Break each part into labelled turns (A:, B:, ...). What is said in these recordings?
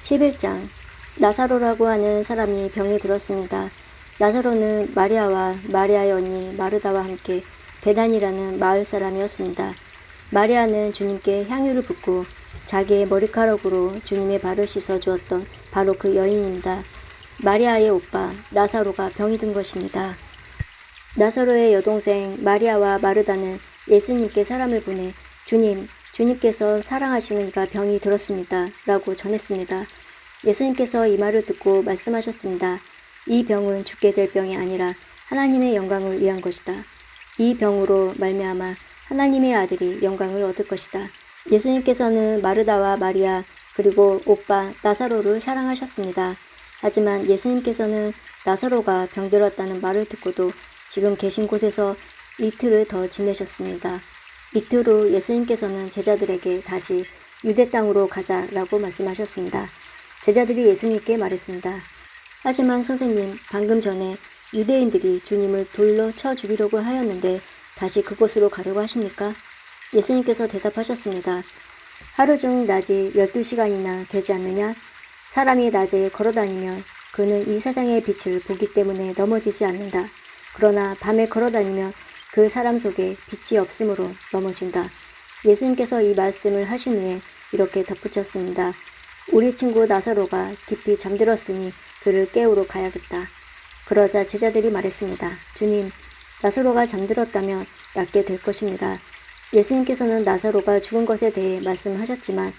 A: 11장. 나사로라고 하는 사람이 병이 들었습니다. 나사로는 마리아와 마리아의 언니 마르다와 함께 베단이라는 마을 사람이었습니다. 마리아는 주님께 향유를 붓고 자기의 머리카락으로 주님의 발을 씻어 주었던 바로 그 여인입니다. 마리아의 오빠 나사로가 병이 든 것입니다. 나사로의 여동생 마리아와 마르다는 예수님께 사람을 보내 주님께서 사랑하시는 이가 병이 들었습니다. 라고 전했습니다. 예수님께서 이 말을 듣고 말씀하셨습니다. 이 병은 죽게 될 병이 아니라 하나님의 영광을 위한 것이다. 이 병으로 말미암아 하나님의 아들이 영광을 얻을 것이다. 예수님께서는 마르다와 마리아 그리고 오빠 나사로를 사랑하셨습니다. 하지만 예수님께서는 나사로가 병들었다는 말을 듣고도 지금 계신 곳에서 이틀을 더 지내셨습니다. 이틀 후 예수님께서는 제자들에게 다시 유대 땅으로 가자라고 말씀하셨습니다. 제자들이 예수님께 말했습니다. 하지만 선생님, 방금 전에 유대인들이 주님을 돌로 쳐 죽이려고 하였는데 다시 그곳으로 가려고 하십니까? 예수님께서 대답하셨습니다. 하루 중 낮이 12시간이나 되지 않느냐? 사람이 낮에 걸어다니면 그는 이 세상의 빛을 보기 때문에 넘어지지 않는다. 그러나 밤에 걸어다니면 그 사람 속에 빛이 없으므로 넘어진다. 예수님께서 이 말씀을 하신 후에 이렇게 덧붙였습니다. 우리 친구 나사로가 깊이 잠들었으니 그를 깨우러 가야겠다. 그러자 제자들이 말했습니다. 주님, 나사로가 잠들었다면 낫게 될 것입니다. 예수님께서는 나사로가 죽은 것에 대해 말씀하셨지만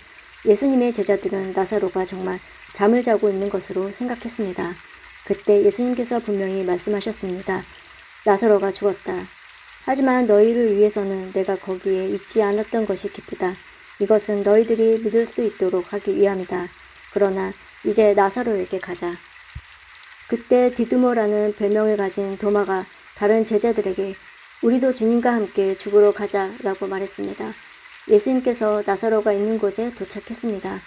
A: 예수님의 제자들은 나사로가 정말 잠을 자고 있는 것으로 생각했습니다. 그때 예수님께서 분명히 말씀하셨습니다. 나사로가 죽었다. 하지만 너희를 위해서는 내가 거기에 있지 않았던 것이 기쁘다. 이것은 너희들이 믿을 수 있도록 하기 위함이다. 그러나 이제 나사로에게 가자. 그때 디두모라는 별명을 가진 도마가 다른 제자들에게 우리도 주님과 함께 죽으러 가자라고 말했습니다. 예수님께서 나사로가 있는 곳에 도착했습니다.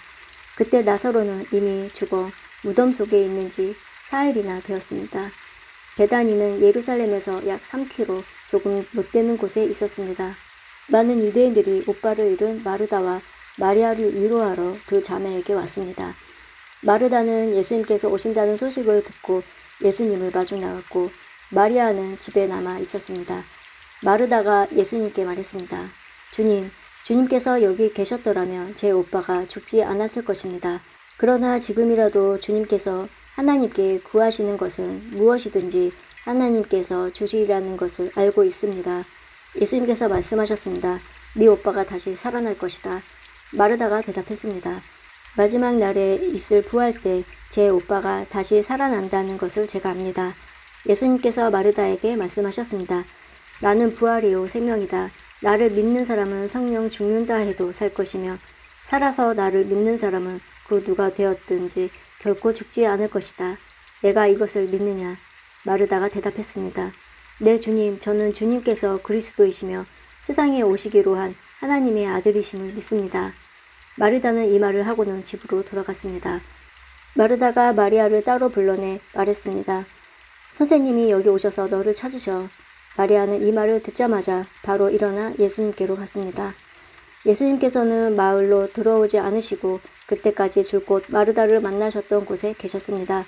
A: 그때 나사로는 이미 죽어 무덤 속에 있는 지 4일이나 되었습니다. 베다니는 예루살렘에서 약 3km 조금 못 되는 곳에 있었습니다. 많은 유대인들이 오빠를 잃은 마르다와 마리아를 위로하러 두 자매에게 왔습니다. 마르다는 예수님께서 오신다는 소식을 듣고 예수님을 마중 나갔고 마리아는 집에 남아 있었습니다. 마르다가 예수님께 말했습니다. 주님께서 여기 계셨더라면 제 오빠가 죽지 않았을 것입니다. 그러나 지금이라도 주님께서 하나님께 구하시는 것은 무엇이든지 하나님께서 주시리라는 것을 알고 있습니다. 예수님께서 말씀하셨습니다. 네 오빠가 다시 살아날 것이다. 마르다가 대답했습니다. 마지막 날에 있을 부활 때 제 오빠가 다시 살아난다는 것을 제가 압니다. 예수님께서 마르다에게 말씀하셨습니다. 나는 부활이요 생명이다. 나를 믿는 사람은 성령 죽는다 해도 살 것이며 살아서 나를 믿는 사람은 그 누가 되었든지 결코 죽지 않을 것이다. 내가 이것을 믿느냐? 마르다가 대답했습니다. 네 주님, 저는 주님께서 그리스도이시며 세상에 오시기로 한 하나님의 아들이심을 믿습니다. 마르다는 이 말을 하고는 집으로 돌아갔습니다. 마르다가 마리아를 따로 불러내 말했습니다. 선생님이 여기 오셔서 너를 찾으셔. 마리아는 이 말을 듣자마자 바로 일어나 예수님께로 갔습니다. 예수님께서는 마을로 들어오지 않으시고 그때까지 줄곧 마르다를 만나셨던 곳에 계셨습니다.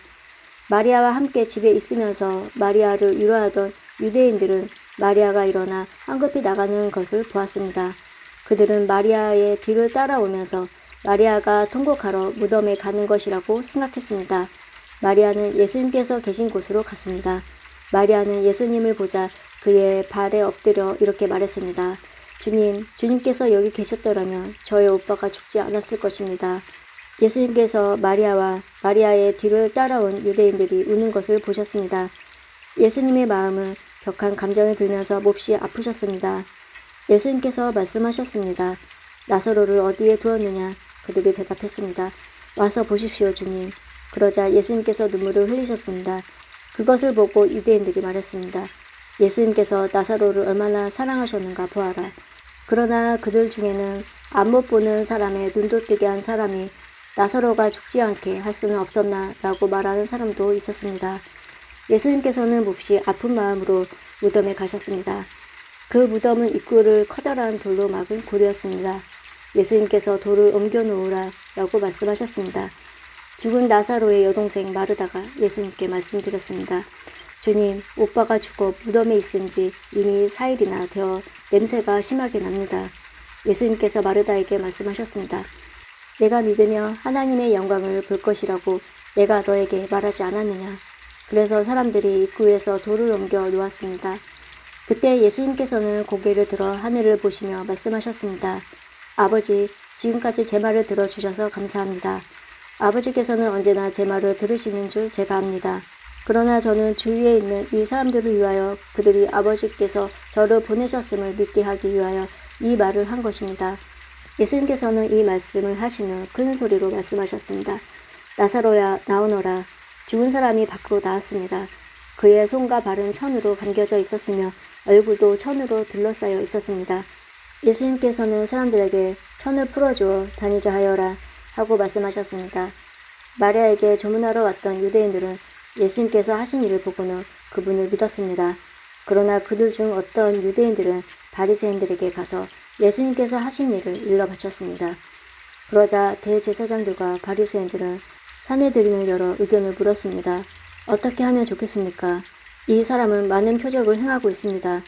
A: 마리아와 함께 집에 있으면서 마리아를 위로하던 유대인들은 마리아가 일어나 황급히 나가는 것을 보았습니다. 그들은 마리아의 뒤를 따라오면서 마리아가 통곡하러 무덤에 가는 것이라고 생각했습니다. 마리아는 예수님께서 계신 곳으로 갔습니다. 마리아는 예수님을 보자 그의 발에 엎드려 이렇게 말했습니다. 주님께서 여기 계셨더라면 저의 오빠가 죽지 않았을 것입니다. 예수님께서 마리아와 마리아의 뒤를 따라온 유대인들이 우는 것을 보셨습니다. 예수님의 마음은 격한 감정이 들면서 몹시 아프셨습니다. 예수님께서 말씀하셨습니다. 나사로를 어디에 두었느냐? 그들이 대답했습니다. 와서 보십시오, 주님. 그러자 예수님께서 눈물을 흘리셨습니다. 그것을 보고 유대인들이 말했습니다. 예수님께서 나사로를 얼마나 사랑하셨는가 보아라. 그러나 그들 중에는 안못 보는 사람의 눈도 뜨게 한 사람이 나사로가 죽지 않게 할 수는 없었나 라고 말하는 사람도 있었습니다. 예수님께서는 몹시 아픈 마음으로 무덤에 가셨습니다. 그 무덤은 입구를 커다란 돌로 막은 굴이었습니다. 예수님께서 돌을 옮겨 놓으라 라고 말씀하셨습니다. 죽은 나사로의 여동생 마르다가 예수님께 말씀드렸습니다. 주님, 오빠가 죽어 무덤에 있은 지 이미 4일이나 되어 냄새가 심하게 납니다. 예수님께서 마르다에게 말씀하셨습니다. 내가 믿으며 하나님의 영광을 볼 것이라고 내가 너에게 말하지 않았느냐. 그래서 사람들이 입구에서 돌을 옮겨 놓았습니다. 그때 예수님께서는 고개를 들어 하늘을 보시며 말씀하셨습니다. 아버지, 지금까지 제 말을 들어주셔서 감사합니다. 아버지께서는 언제나 제 말을 들으시는 줄 제가 압니다. 그러나 저는 주위에 있는 이 사람들을 위하여 그들이 아버지께서 저를 보내셨음을 믿게 하기 위하여 이 말을 한 것입니다. 예수님께서는 이 말씀을 하신 후 큰 소리로 말씀하셨습니다. 나사로야 나오너라. 죽은 사람이 밖으로 나왔습니다. 그의 손과 발은 천으로 감겨져 있었으며 얼굴도 천으로 둘러싸여 있었습니다. 예수님께서는 사람들에게 천을 풀어주어 다니게 하여라 하고 말씀하셨습니다. 마리아에게 조문하러 왔던 유대인들은 예수님께서 하신 일을 보고는 그분을 믿었습니다. 그러나 그들 중 어떤 유대인들은 바리새인들에게 가서 예수님께서 하신 일을 일러 바쳤습니다. 그러자 대제사장들과 바리새인들은 사내들인을 열어 의견을 물었습니다. 어떻게 하면 좋겠습니까? 이 사람은 많은 표적을 행하고 있습니다.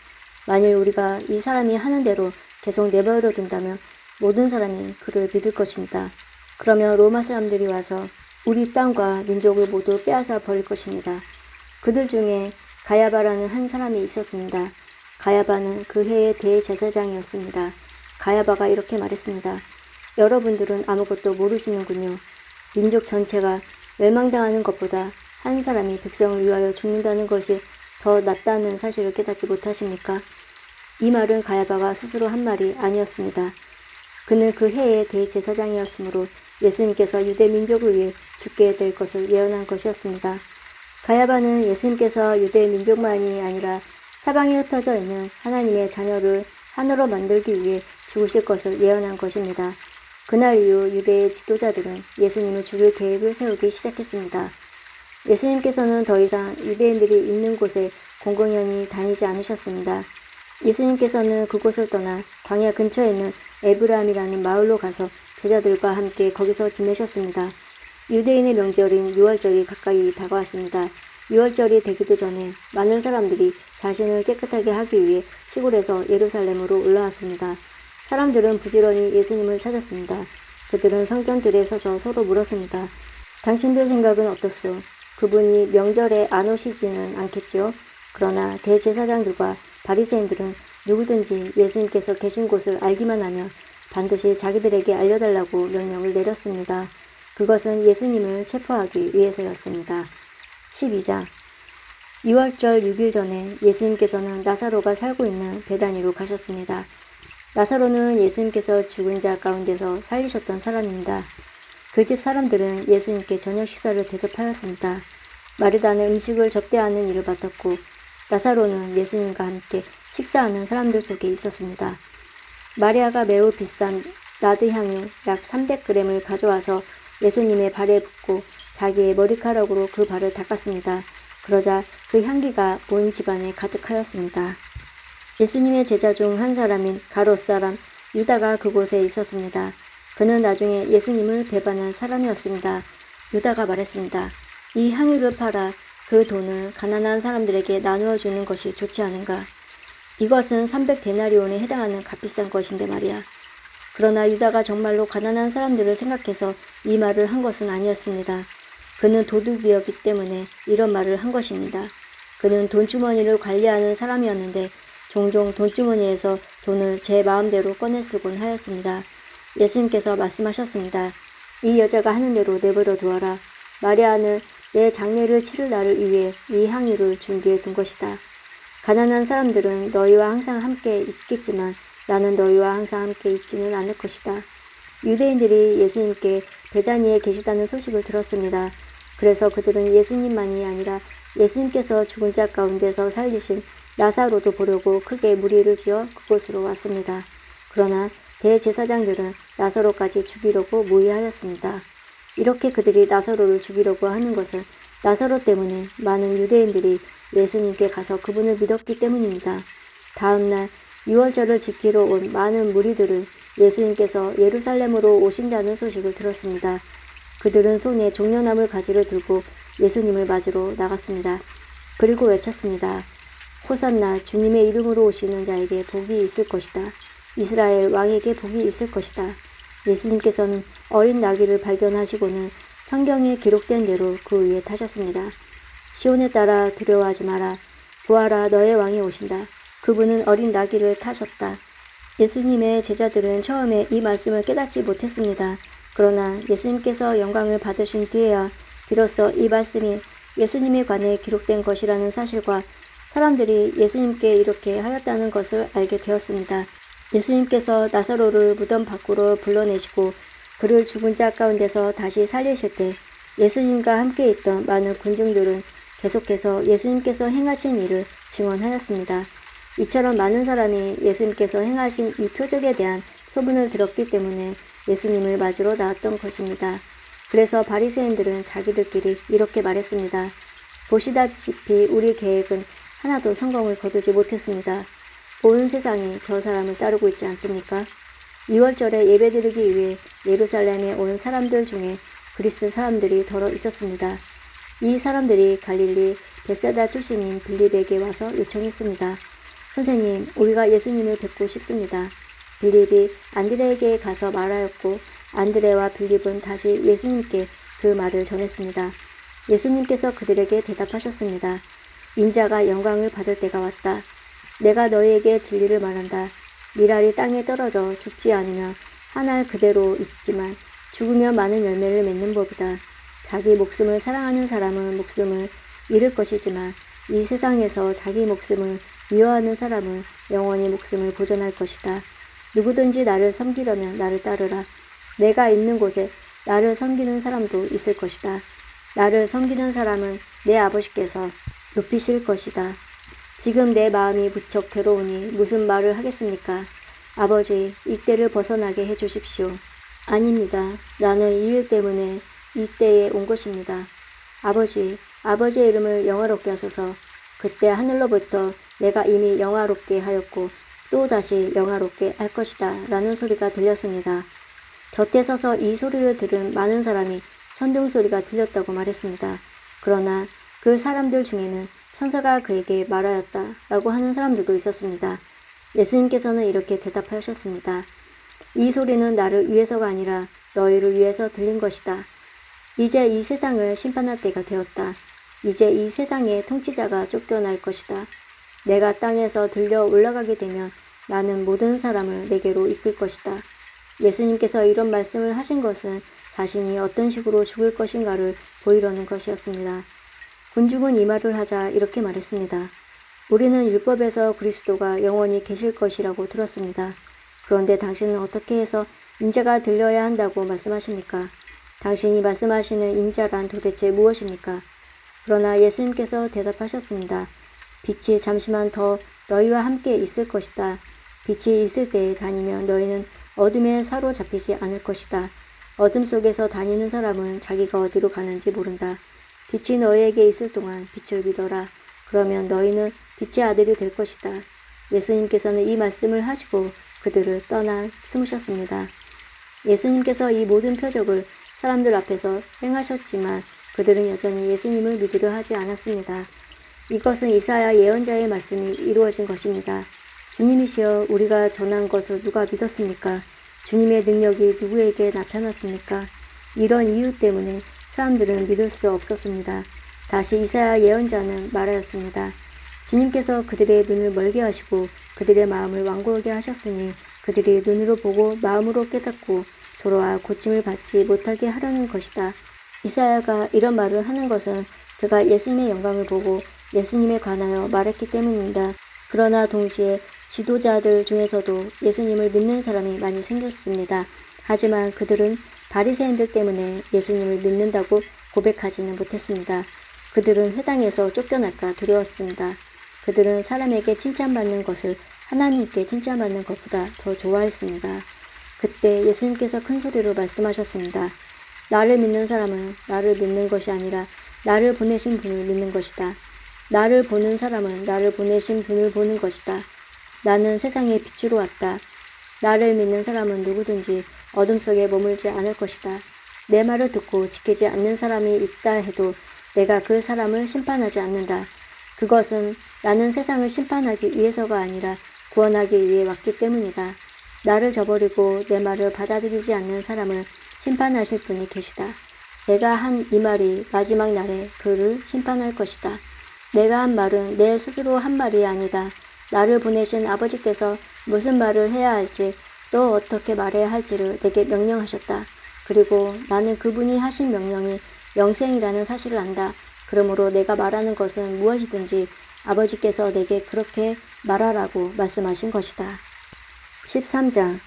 A: 만일 우리가 이 사람이 하는 대로 계속 내버려 둔다면 모든 사람이 그를 믿을 것입니다. 그러면 로마 사람들이 와서 우리 땅과 민족을 모두 빼앗아 버릴 것입니다. 그들 중에 가야바라는 한 사람이 있었습니다. 가야바는 그 해의 대제사장이었습니다. 가야바가 이렇게 말했습니다. 여러분들은 아무것도 모르시는군요. 민족 전체가 멸망당하는 것보다 한 사람이 백성을 위하여 죽는다는 것이 더 낫다는 사실을 깨닫지 못하십니까? 이 말은 가야바가 스스로 한 말이 아니었습니다. 그는 그 해의 대제사장이었으므로 예수님께서 유대 민족을 위해 죽게 될 것을 예언한 것이었습니다. 가야바는 예수님께서 유대 민족만이 아니라 사방에 흩어져 있는 하나님의 자녀를 하나로 만들기 위해 죽으실 것을 예언한 것입니다. 그날 이후 유대의 지도자들은 예수님을 죽일 계획을 세우기 시작했습니다. 예수님께서는 더 이상 유대인들이 있는 곳에 공공연히 다니지 않으셨습니다. 예수님께서는 그곳을 떠나 광야 근처에 있는 에브라임이라는 마을로 가서 제자들과 함께 거기서 지내셨습니다. 유대인의 명절인 유월절이 가까이 다가왔습니다. 유월절이 되기도 전에 많은 사람들이 자신을 깨끗하게 하기 위해 시골에서 예루살렘으로 올라왔습니다. 사람들은 부지런히 예수님을 찾았습니다. 그들은 성전들에 서서 서로 물었습니다. 당신들 생각은 어떻소? 그분이 명절에 안 오시지는 않겠지요? 그러나 대제사장들과 바리새인들은 누구든지 예수님께서 계신 곳을 알기만 하면 반드시 자기들에게 알려달라고 명령을 내렸습니다. 그것은 예수님을 체포하기 위해서였습니다. 12장 2월절 6일 전에 예수님께서는 나사로가 살고 있는 베다니로 가셨습니다. 나사로는 예수님께서 죽은 자 가운데서 살리셨던 사람입니다. 그 집 사람들은 예수님께 저녁 식사를 대접하였습니다. 마르다는 음식을 접대하는 일을 맡았고 나사로는 예수님과 함께 식사하는 사람들 속에 있었습니다. 마리아가 매우 비싼 나드향유 약 300g을 가져와서 예수님의 발에 붓고 자기의 머리카락으로 그 발을 닦았습니다. 그러자 그 향기가 온 집안에 가득하였습니다. 예수님의 제자 중 한 사람인 가롯 사람 유다가 그곳에 있었습니다. 그는 나중에 예수님을 배반한 사람이었습니다. 유다가 말했습니다. 이 향유를 팔아 그 돈을 가난한 사람들에게 나누어 주는 것이 좋지 않은가? 이것은 300데나리온에 해당하는 값비싼 것인데 말이야. 그러나 유다가 정말로 가난한 사람들을 생각해서 이 말을 한 것은 아니었습니다. 그는 도둑이었기 때문에 이런 말을 한 것입니다. 그는 돈주머니를 관리하는 사람이었는데 종종 돈주머니에서 돈을 제 마음대로 꺼내 쓰곤 하였습니다. 예수님께서 말씀하셨습니다. 이 여자가 하는 대로 내버려 두어라. 마리아는 내 장례를 치를 날을 위해 이 향유를 준비해 둔 것이다. 가난한 사람들은 너희와 항상 함께 있겠지만 나는 너희와 항상 함께 있지는 않을 것이다. 유대인들이 예수님께 베다니에 계시다는 소식을 들었습니다. 그래서 그들은 예수님만이 아니라 예수님께서 죽은 자 가운데서 살리신 나사로도 보려고 크게 무리를 지어 그곳으로 왔습니다. 그러나 대제사장들은 나사로까지 죽이려고 모의하였습니다. 이렇게 그들이 나사로를 죽이려고 하는 것은 나사로 때문에 많은 유대인들이 예수님께 가서 그분을 믿었기 때문입니다. 다음 날 유월절을 지키러 온 많은 무리들은 예수님께서 예루살렘으로 오신다는 소식을 들었습니다. 그들은 손에 종려나물 가지를 들고 예수님을 맞으러 나갔습니다. 그리고 외쳤습니다. 호산나, 주님의 이름으로 오시는 자에게 복이 있을 것이다. 이스라엘 왕에게 복이 있을 것이다. 예수님께서는 어린 나귀를 발견하시고는 성경에 기록된 대로 그 위에 타셨습니다. 시온에 따라 두려워하지 마라. 보아라, 너의 왕이 오신다. 그분은 어린 나귀를 타셨다. 예수님의 제자들은 처음에 이 말씀을 깨닫지 못했습니다. 그러나 예수님께서 영광을 받으신 뒤에야 비로소 이 말씀이 예수님에 관해 기록된 것이라는 사실과 사람들이 예수님께 이렇게 하였다는 것을 알게 되었습니다. 예수님께서 나사로를 무덤 밖으로 불러내시고 그를 죽은 자 가운데서 다시 살리실 때 예수님과 함께 있던 많은 군중들은 계속해서 예수님께서 행하신 일을 증언하였습니다. 이처럼 많은 사람이 예수님께서 행하신 이 표적에 대한 소문을 들었기 때문에 예수님을 맞으러 나왔던 것입니다. 그래서 바리새인들은 자기들끼리 이렇게 말했습니다. 보시다시피 우리 계획은 하나도 성공을 거두지 못했습니다. 온 세상이 저 사람을 따르고 있지 않습니까? 2월절에 예배드리기 위해 예루살렘에 온 사람들 중에 그리스 사람들이 더러 있었습니다. 이 사람들이 갈릴리 벳사다 출신인 빌립에게 와서 요청했습니다. 선생님, 우리가 예수님을 뵙고 싶습니다. 빌립이 안드레에게 가서 말하였고 안드레와 빌립은 다시 예수님께 그 말을 전했습니다. 예수님께서 그들에게 대답하셨습니다. 인자가 영광을 받을 때가 왔다. 내가 너희에게 진리를 말한다. 밀알이 땅에 떨어져 죽지 않으면 한 알 그대로 있지만 죽으면 많은 열매를 맺는 법이다. 자기 목숨을 사랑하는 사람은 목숨을 잃을 것이지만 이 세상에서 자기 목숨을 미워하는 사람은 영원히 목숨을 보존할 것이다. 누구든지 나를 섬기려면 나를 따르라. 내가 있는 곳에 나를 섬기는 사람도 있을 것이다. 나를 섬기는 사람은 내 아버지께서 높이실 것이다. 지금 내 마음이 무척 괴로우니 무슨 말을 하겠습니까? 아버지, 이 때를 벗어나게 해주십시오. 아닙니다. 나는 이 일 때문에 이 때에 온 것입니다. 아버지, 아버지의 이름을 영화롭게 하소서. 그때 하늘로부터 내가 이미 영화롭게 하였고 또 다시 영화롭게 할 것이다 라는 소리가 들렸습니다. 곁에 서서 이 소리를 들은 많은 사람이 천둥 소리가 들렸다고 말했습니다. 그러나 그 사람들 중에는 천사가 그에게 말하였다 라고 하는 사람들도 있었습니다. 예수님께서는 이렇게 대답하셨습니다. 이 소리는 나를 위해서가 아니라 너희를 위해서 들린 것이다. 이제 이 세상을 심판할 때가 되었다. 이제 이 세상의 통치자가 쫓겨날 것이다. 내가 땅에서 들려 올라가게 되면 나는 모든 사람을 내게로 이끌 것이다. 예수님께서 이런 말씀을 하신 것은 자신이 어떤 식으로 죽을 것인가를 보이려는 것이었습니다. 군중은 이 말을 하자 이렇게 말했습니다. 우리는 율법에서 그리스도가 영원히 계실 것이라고 들었습니다. 그런데 당신은 어떻게 해서 인자가 들려야 한다고 말씀하십니까? 당신이 말씀하시는 인자란 도대체 무엇입니까? 그러나 예수님께서 대답하셨습니다. 빛이 잠시만 더 너희와 함께 있을 것이다. 빛이 있을 때에 다니면 너희는 어둠에 사로잡히지 않을 것이다. 어둠 속에서 다니는 사람은 자기가 어디로 가는지 모른다. 빛이 너희에게 있을 동안 빛을 믿어라. 그러면 너희는 빛의 아들이 될 것이다. 예수님께서는 이 말씀을 하시고 그들을 떠나 숨으셨습니다. 예수님께서 이 모든 표적을 사람들 앞에서 행하셨지만 그들은 여전히 예수님을 믿으려 하지 않았습니다. 이것은 이사야 예언자의 말씀이 이루어진 것입니다. 주님이시여, 우리가 전한 것을 누가 믿었습니까? 주님의 능력이 누구에게 나타났습니까? 이런 이유 때문에 사람들은 믿을 수 없었습니다. 다시 이사야 예언자는 말하였습니다. 주님께서 그들의 눈을 멀게 하시고 그들의 마음을 완고하게 하셨으니 그들이 눈으로 보고 마음으로 깨닫고 돌아와 고침을 받지 못하게 하려는 것이다. 이사야가 이런 말을 하는 것은 그가 예수님의 영광을 보고 예수님에 관하여 말했기 때문입니다. 그러나 동시에 지도자들 중에서도 예수님을 믿는 사람이 많이 생겼습니다. 하지만 그들은 바리새인들 때문에 예수님을 믿는다고 고백하지는 못했습니다. 그들은 회당에서 쫓겨날까 두려웠습니다. 그들은 사람에게 칭찬받는 것을 하나님께 칭찬받는 것보다 더 좋아했습니다. 그때 예수님께서 큰 소리로 말씀하셨습니다. 나를 믿는 사람은 나를 믿는 것이 아니라 나를 보내신 분을 믿는 것이다. 나를 보는 사람은 나를 보내신 분을 보는 것이다. 나는 세상의 빛으로 왔다. 나를 믿는 사람은 누구든지 어둠 속에 머물지 않을 것이다. 내 말을 듣고 지키지 않는 사람이 있다 해도 내가 그 사람을 심판하지 않는다. 그것은 나는 세상을 심판하기 위해서가 아니라 구원하기 위해 왔기 때문이다. 나를 저버리고 내 말을 받아들이지 않는 사람을 심판하실 분이 계시다. 내가 한 이 말이 마지막 날에 그를 심판할 것이다. 내가 한 말은 내 스스로 한 말이 아니다. 나를 보내신 아버지께서 무슨 말을 해야 할지 또 어떻게 말해야 할지를 내게 명령하셨다. 그리고 나는 그분이 하신 명령이 영생이라는 사실을 안다. 그러므로 내가 말하는 것은 무엇이든지 아버지께서 내게 그렇게 말하라고 말씀하신 것이다. 13장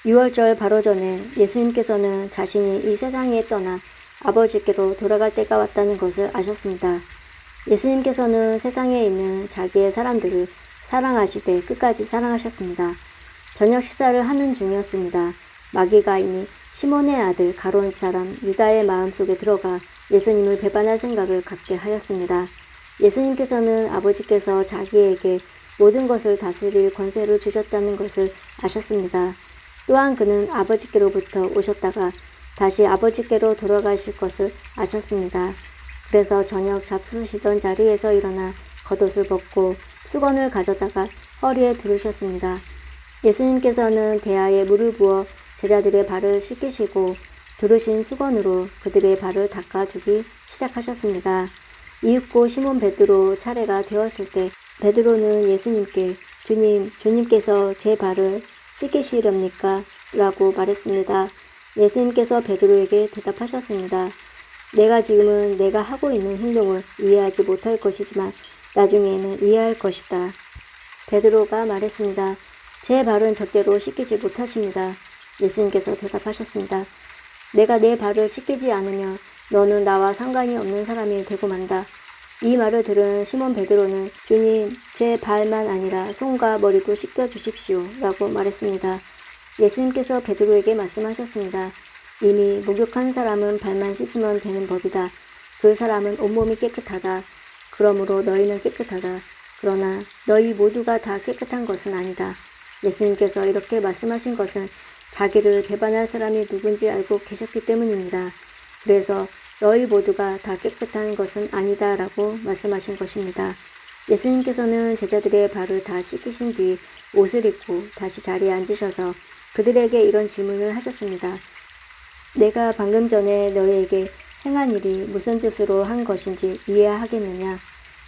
A: 유월절 바로 전에 예수님께서는 자신이 이 세상에 떠나 아버지께로 돌아갈 때가 왔다는 것을 아셨습니다. 예수님께서는 세상에 있는 자기의 사람들을 사랑하시되 끝까지 사랑하셨습니다. 저녁 식사를 하는 중이었습니다. 마귀가 이미 시몬의 아들 가룟 사람 유다의 마음속에 들어가 예수님을 배반할 생각을 갖게 하였습니다. 예수님께서는 아버지께서 자기에게 모든 것을 다스릴 권세를 주셨다는 것을 아셨습니다. 또한 그는 아버지께로부터 오셨다가 다시 아버지께로 돌아가실 것을 아셨습니다. 그래서 저녁 잡수시던 자리에서 일어나 겉옷을 벗고 수건을 가져다가 허리에 두르셨습니다. 예수님께서는 대야에 물을 부어 제자들의 발을 씻기시고 두르신 수건으로 그들의 발을 닦아주기 시작하셨습니다. 이윽고 시몬 베드로 차례가 되었을 때 베드로는 예수님께 주님께서 제 발을 씻기시렵니까? 라고 말했습니다. 예수님께서 베드로에게 대답하셨습니다. 내가 지금은 내가 하고 있는 행동을 이해하지 못할 것이지만 나중에는 이해할 것이다. 베드로가 말했습니다. 제 발은 절대로 씻기지 못하십니다. 예수님께서 대답하셨습니다. 내가 내 발을 씻기지 않으면 너는 나와 상관이 없는 사람이 되고 만다. 이 말을 들은 시몬 베드로는 주님, 제 발만 아니라 손과 머리도 씻겨 주십시오 라고 말했습니다. 예수님께서 베드로에게 말씀하셨습니다. 이미 목욕한 사람은 발만 씻으면 되는 법이다. 그 사람은 온몸이 깨끗하다. 그러므로 너희는 깨끗하다. 그러나 너희 모두가 다 깨끗한 것은 아니다. 예수님께서 이렇게 말씀하신 것은 자기를 배반할 사람이 누군지 알고 계셨기 때문입니다. 그래서 너희 모두가 다 깨끗한 것은 아니다 라고 말씀하신 것입니다. 예수님께서는 제자들의 발을 다 씻기신 뒤 옷을 입고 다시 자리에 앉으셔서 그들에게 이런 질문을 하셨습니다. 내가 방금 전에 너희에게 행한 일이 무슨 뜻으로 한 것인지 이해하겠느냐?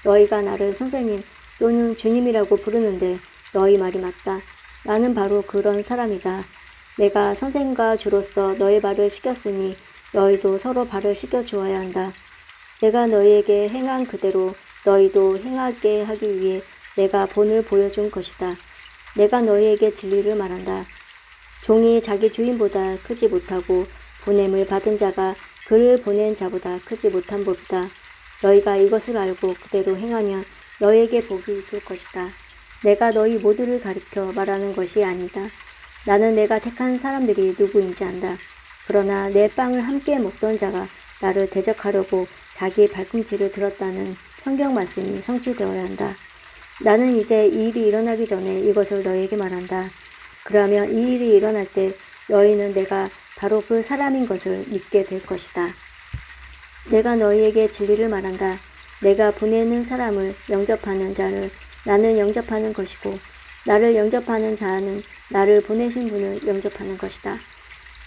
A: 너희가 나를 선생님 또는 주님이라고 부르는데 너희 말이 맞다. 나는 바로 그런 사람이다. 내가 선생과 주로서 너희 발을 씻겼으니 너희도 서로 발을 씻겨 주어야 한다. 내가 너희에게 행한 그대로 너희도 행하게 하기 위해 내가 본을 보여준 것이다. 내가 너희에게 진리를 말한다. 종이 자기 주인보다 크지 못하고 보냄을 받은 자가 그를 보낸 자보다 크지 못한 법이다. 너희가 이것을 알고 그대로 행하면 너희에게 복이 있을 것이다. 내가 너희 모두를 가리켜 말하는 것이 아니다. 나는 내가 택한 사람들이 누구인지 안다. 그러나 내 빵을 함께 먹던 자가 나를 대적하려고 자기 발꿈치를 들었다는 성경 말씀이 성취되어야 한다. 나는 이제 이 일이 일어나기 전에 이것을 너희에게 말한다. 그러면 이 일이 일어날 때 너희는 내가 바로 그 사람인 것을 믿게 될 것이다. 내가 너희에게 진리를 말한다. 내가 보내는 사람을 영접하는 자를 나는 영접하는 것이고 나를 영접하는 자는 나를 보내신 분을 영접하는 것이다.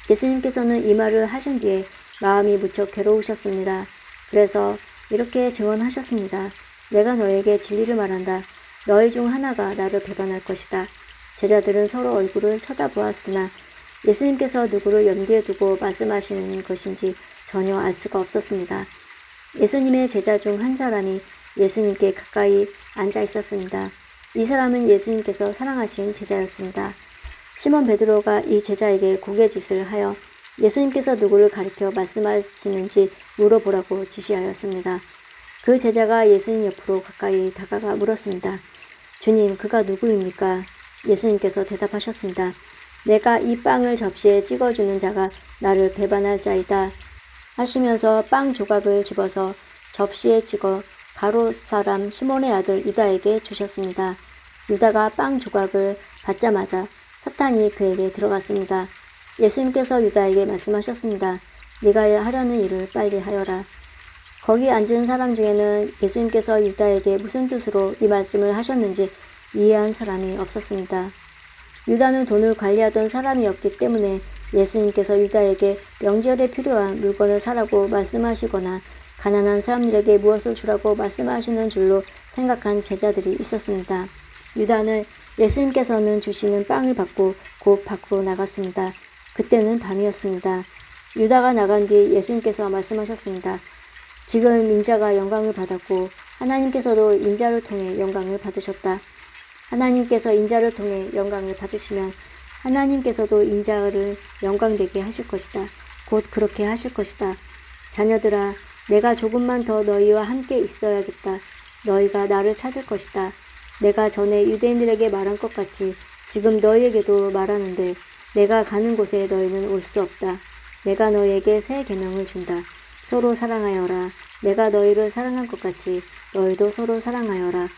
A: 예수님께서는 이 말을 하신 뒤에 마음이 무척 괴로우셨습니다. 그래서 이렇게 증언하셨습니다. 내가 너에게 진리를 말한다. 너희 중 하나가 나를 배반할 것이다. 제자들은 서로 얼굴을 쳐다보았으나 예수님께서 누구를 염두에 두고 말씀하시는 것인지 전혀 알 수가 없었습니다. 예수님의 제자 중 한 사람이 예수님께 가까이 앉아 있었습니다. 이 사람은 예수님께서 사랑하신 제자였습니다. 시몬 베드로가 이 제자에게 고개짓을 하여 예수님께서 누구를 가리켜 말씀하시는지 물어보라고 지시하였습니다. 그 제자가 예수님 옆으로 가까이 다가가 물었습니다. 주님, 그가 누구입니까? 예수님께서 대답하셨습니다. 내가 이 빵을 접시에 찍어주는 자가 나를 배반할 자이다 하시면서 빵 조각을 집어서 접시에 찍어 가룟 사람 시몬의 아들 유다에게 주셨습니다. 유다가 빵 조각을 받자마자 사탄이 그에게 들어갔습니다. 예수님께서 유다에게 말씀하셨습니다. 네가 하려는 일을 빨리 하여라. 거기 앉은 사람 중에는 예수님께서 유다에게 무슨 뜻으로 이 말씀을 하셨는지 이해한 사람이 없었습니다. 유다는 돈을 관리하던 사람이었기 때문에 예수님께서 유다에게 명절에 필요한 물건을 사라고 말씀하시거나 가난한 사람들에게 무엇을 주라고 말씀하시는 줄로 생각한 제자들이 있었습니다. 유다는 예수님께서는 주시는 빵을 받고 곧 밖으로 나갔습니다. 그때는 밤이었습니다. 유다가 나간 뒤 예수님께서 말씀하셨습니다. 지금 인자가 영광을 받았고 하나님께서도 인자를 통해 영광을 받으셨다. 하나님께서 인자를 통해 영광을 받으시면 하나님께서도 인자를 영광되게 하실 것이다. 곧 그렇게 하실 것이다. 자녀들아, 내가 조금만 더 너희와 함께 있어야겠다. 너희가 나를 찾을 것이다. 내가 전에 유대인들에게 말한 것 같이 지금 너희에게도 말하는데 내가 가는 곳에 너희는 올 수 없다. 내가 너희에게 새 계명을 준다. 서로 사랑하여라. 내가 너희를 사랑한 것 같이 너희도 서로 사랑하여라.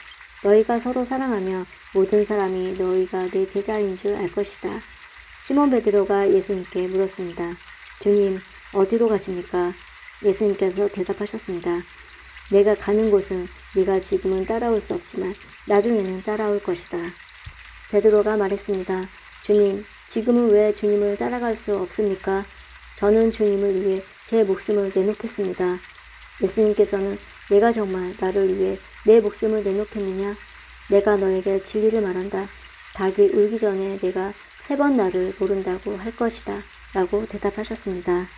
A: 너희가 서로 사랑하며 모든 사람이 너희가 내 제자인 줄 알 것이다. 시몬 베드로가 예수님께 물었습니다. 주님, 어디로 가십니까? 예수님께서 대답하셨습니다. 내가 가는 곳은 네가 지금은 따라올 수 없지만 나중에는 따라올 것이다. 베드로가 말했습니다. 주님, 지금은 왜 주님을 따라갈 수 없습니까? 저는 주님을 위해 제 목숨을 내놓겠습니다. 예수님께서는 내가 정말 나를 위해 내 목숨을 내놓겠느냐? 내가 너에게 진리를 말한다. 닭이 울기 전에 내가 3번 나를 모른다고 할 것이다. 라고 대답하셨습니다.